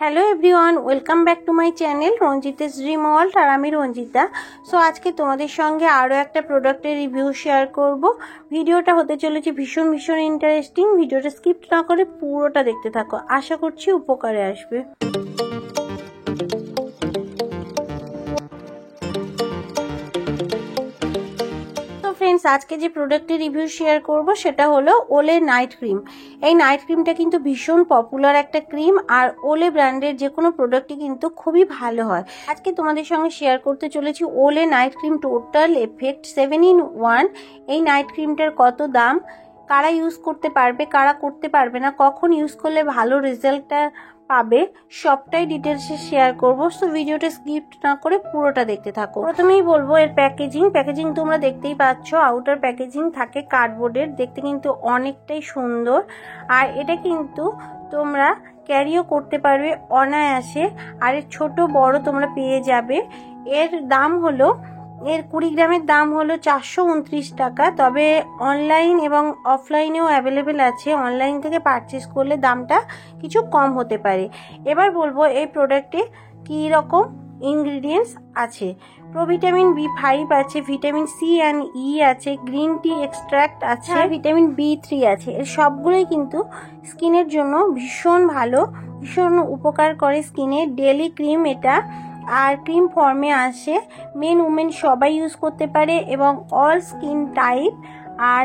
Hello everyone, welcome back to my channel Ranjita's dream world. আর আমি Ranjita. So আজকে তোমাদের সঙ্গে আরও একটা প্রোডাক্টের রিভিউ শেয়ার করব। ভিডিওটা হতে চলেছে ভীষণ ইন্টারেস্টিং। ভিডিওটা স্কিপ না করে পুরোটা দেখতে থাকো, আশা করছি উপকারে আসবে। ফ্রেন্ডস, আজকে যে প্রোডাক্টের রিভিউ শেয়ার করব সেটা হলো ওলে নাইট ক্রিম। এই নাইট ক্রিমটা কিন্তু ভীষণ পপুলার একটা ক্রিম, আর ওলে ব্র্যান্ডের যে কোনো প্রোডাক্টই কিন্তু খুবই ভালো হয়। আজকে তোমাদের সঙ্গে শেয়ার করতে চলেছি ওলে night cream total effect 7-in-1। এই নাইট ক্রিমটার কত দাম, কারা ইউজ করতে পারবে, কারা করতে পারবে না, কখন ইউজ করলে ভালো রেজাল্টটা পাবে, সবটাই ডিটেলসে শেয়ার করবো। সো ভিডিওটা স্কিপ না করে পুরোটা দেখতে থাকো। প্রথমেই বলবো এর প্যাকেজিং তোমরা দেখতেই পাচ্ছ। আউটার প্যাকেজিং থাকে কার্ডবোর্ডের, দেখতে কিন্তু অনেকটাই সুন্দর। আর এটা কিন্তু তোমরা ক্যারিও করতে পারবে অনায়াসে, আর এর ছোট বড় তোমরা পেয়ে যাবে। এর দাম হলো, এর 20 গ্রামের দাম হলো 429 টাকা। তবে অনলাইন এবং অফলাইনেও অ্যাভেলেবেল আছে। অনলাইন থেকে পারচেস করলে দামটা কিছু কম হতে পারে। এবার বলবো এই প্রোডাক্টে কী রকম ইনগ্রিডিয়েন্টস আছে। প্রোভিটামিন B5 আছে, ভিটামিন সি অ্যান্ড ই আছে, গ্রিন টি এক্সট্র্যাক্ট আছে, ভিটামিন B3 আছে। এর সবগুলোই কিন্তু স্কিনের জন্য ভীষণ ভালো, ভীষণ উপকার করে স্কিনে। ডেলি ক্রিম এটা, আর ক্রিম ফর্মে আসে। মেন উমেন সবাই ইউজ করতে পারে এবং অল স্কিন টাইপ। আর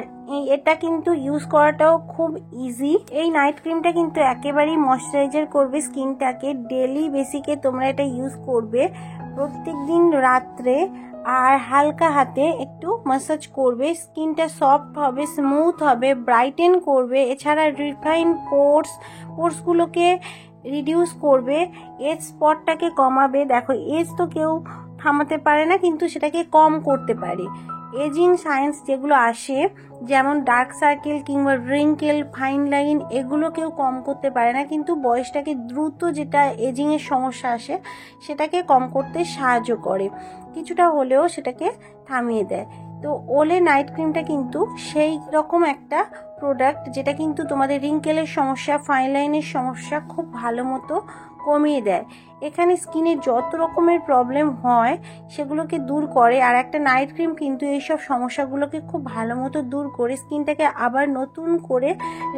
এটা কিন্তু ইউজ করাটাও খুব ইজি। এই নাইট ক্রিমটা কিন্তু একেবারেই ময়শ্চারাইজার করবে স্কিনটাকে। ডেলি বেসিকে তোমরা এটা ইউজ করবে প্রত্যেক দিন রাত্রে, আর হালকা হাতে একটু ম্যাসাজ করবে। স্কিনটা সফট হবে, স্মুথ হবে, ব্রাইটেন করবে। এছাড়া রিফাইন পোর্সগুলোকে রিডিউস করবে, এজ স্পটটাকে কমাবে। দেখো, এজ তো কেউ থামাতে পারে না, কিন্তু সেটাকে কম করতে পারে। এজিং সায়েন্স যেগুলো আসে, যেমন ডার্ক সার্কেল কিংবা রিঙ্কেল, ফাইন লাইন, এগুলো কেউ কম করতে পারে না, কিন্তু বয়সটাকে দ্রুত যেটা এজিংয়ের সমস্যা আসে সেটাকে কম করতে সাহায্য করে, কিছুটা হলেও সেটাকে থামিয়ে দেয়। তো ওলে নাইট ক্রিমটা কিন্তু সেই রকম একটা প্রোডাক্ট যেটা কিন্তু তোমাদের রিঙ্কেলের সমস্যা, ফাইন লাইনের সমস্যা খুব ভালো মতো কমিয়ে দেয়। এখানে স্কিনে যত রকমের প্রবলেম হয় সেগুলোকে দূর করে, আর একটা নাইট ক্রিম কিন্তু এইসব সমস্যাগুলোকে খুব ভালো মতো দূর করে স্কিনটাকে আবার নতুন করে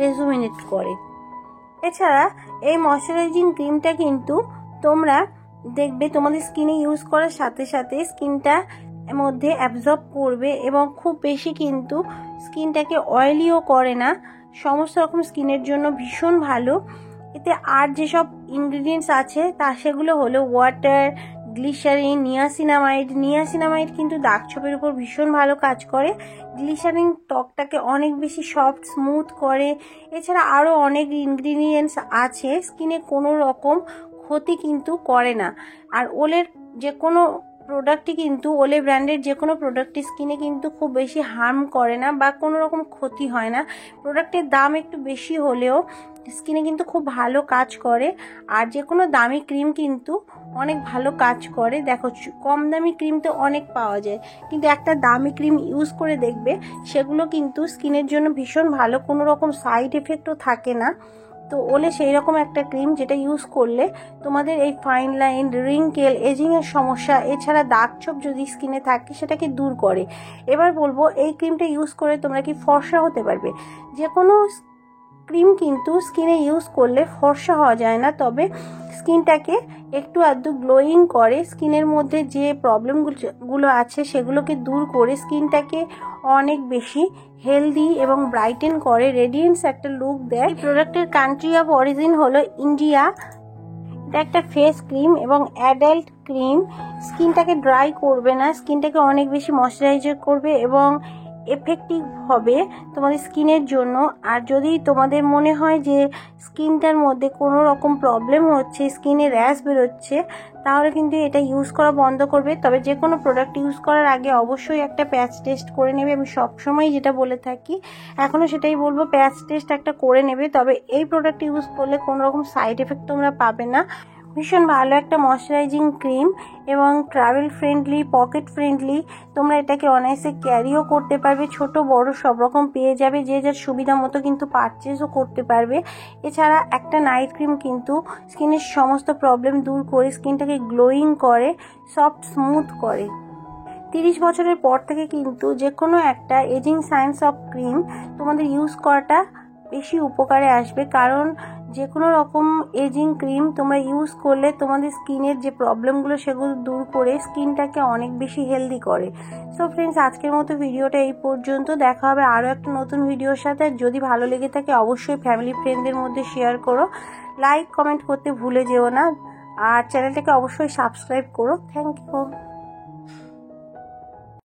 রেজুমিনেট করে। এছাড়া এই ময়শ্চারাইজিং ক্রিমটা কিন্তু তোমরা দেখবে তোমাদের স্কিনে ইউজ করার সাথে সাথে স্কিনটা মধ্যে অ্যাবজর্ব করবে, এবং খুব বেশি কিন্তু স্কিনটাকে অয়েলিও করে না। সমস্ত রকম স্কিনের জন্য ভীষণ ভালো। এতে আর যেসব ইনগ্রিডিয়েন্টস আছে সেগুলো হলো ওয়াটার, গ্লিসারিন, নিয়াসিনামাইড কিন্তু দাগ ছোপের উপর ভীষণ ভালো কাজ করে। গ্লিসারিন ত্বকটাকে অনেক বেশি সফট স্মুথ করে। এছাড়া আরও অনেক ইনগ্রিডিয়েন্টস আছে, স্কিনে কোনো রকম ক্ষতি কিন্তু করে না। আর ওলের যে কোনো প্রোডাক্টই কিন্তু, ওলে ব্র্যান্ডের যে কোনো প্রোডাক্টই স্কিনে কিন্তু খুব বেশি হার্ম করে না বা কোনো রকম ক্ষতি হয় না। প্রোডাক্টের দাম একটু বেশি হলেও স্কিনে কিন্তু খুব ভালো কাজ করে। আর যে কোনো দামি ক্রিম কিন্তু অনেক ভালো কাজ করে। দেখো, কম দামি ক্রিম তো অনেক পাওয়া যায়, কিন্তু একটা দামি ক্রিম ইউজ করে দেখবে সেগুলো কিন্তু স্কিনের জন্য ভীষণ ভালো, কোনো রকম সাইড এফেক্টও থাকে না। তো ওলে সেই রকম একটা ক্রিম যেটা ইউজ করলে তোমাদের এই ফাইন লাইন, রিঙ্কেল, এজিংয়ের সমস্যা, এছাড়া দাগ ছোপ যদি স্কিনে থাকে সেটাকে দূর করে। এবার বলবো এই ক্রিমটা ইউজ করে তোমরা কি ফর্সা হতে পারবে। যে কোনো ক্রিম কিন্তু স্কিনে ইউজ করলে ফর্সা হওয়া যায় না, তবে স্কিনটাকে একটু আধটু গ্লোয়িং করে। স্কিনের মধ্যে যে প্রবলেমগুলো আছে সেগুলোকে দূর করে স্কিনটাকে অনেক বেশি হেলদি এবং ব্রাইটেন করে, রেডিয়েন্স একটা লুক দেয়। এই প্রোডাক্টের কান্ট্রি অফ অরিজিন হলো ইন্ডিয়া। এটা একটা ফেস ক্রিম এবং অ্যাডাল্ট ক্রিম। স্কিনটাকে ড্রাই করবে না, স্কিনটাকে অনেক বেশি ময়শ্চারাইজার করবে এবং এফেক্টিভ হবে তোমাদের স্কিনের জন্য। আর যদি তোমাদের মনে হয় যে স্কিনটার মধ্যে কোনো রকম প্রবলেম হচ্ছে, স্কিনে র্যাশ বেরোচ্ছে, তাহলে কিন্তু এটা ইউজ করা বন্ধ করবে। তবে যে কোনো প্রোডাক্ট ইউজ করার আগে অবশ্যই একটা প্যাচ টেস্ট করে নেবে। আমি সবসময় যেটা বলে থাকি, এখনও সেটাই বলবো, প্যাচ টেস্ট একটা করে নেবে। তবে এই প্রোডাক্ট ইউজ করলে কোনো রকম সাইড এফেক্ট তোমরা পাবে না। ভীষণ ভালো একটা ময়শ্চারাইজিং ক্রিম এবং ট্রাভেল ফ্রেন্ডলি, পকেট ফ্রেন্ডলি। তোমরা এটাকে অনায়াসে ক্যারিও করতে পারবে, ছোট বড় সব রকম পেয়ে যাবে, যে যার সুবিধা মতো কিন্তু পারচেজও করতে পারবে। এছাড়া একটা নাইট ক্রিম কিন্তু স্কিনের সমস্ত প্রবলেম দূর করে স্কিনটাকে গ্লোয়িং করে, সফট স্মুথ করে। 30 বছরের পর থেকে কিন্তু যে কোনো একটা এজিং সায়েন্স অফ ক্রিম তোমাদের ইউজ করাটা বেশি উপকারে আসবে, কারণ যে কোনো রকম এজিং ক্রিম তোমরা ইউজ করলে তোমাদের স্কিনের যে প্রবলেমগুলো সেগুলো দূর করে স্কিনটাকে অনেক বেশি হেলদি করে। সো ফ্রেন্ডস, আজকের মতো ভিডিওটা এই পর্যন্ত। দেখা হবে আরও একটা নতুন ভিডিওর সাথে। যদি ভালো লেগে থাকে অবশ্যই ফ্যামিলি ফ্রেন্ডদের মধ্যে শেয়ার করো, লাইক কমেন্ট করতে ভুলে যেও না, আর চ্যানেলটাকে অবশ্যই সাবস্ক্রাইব করো। Thank you.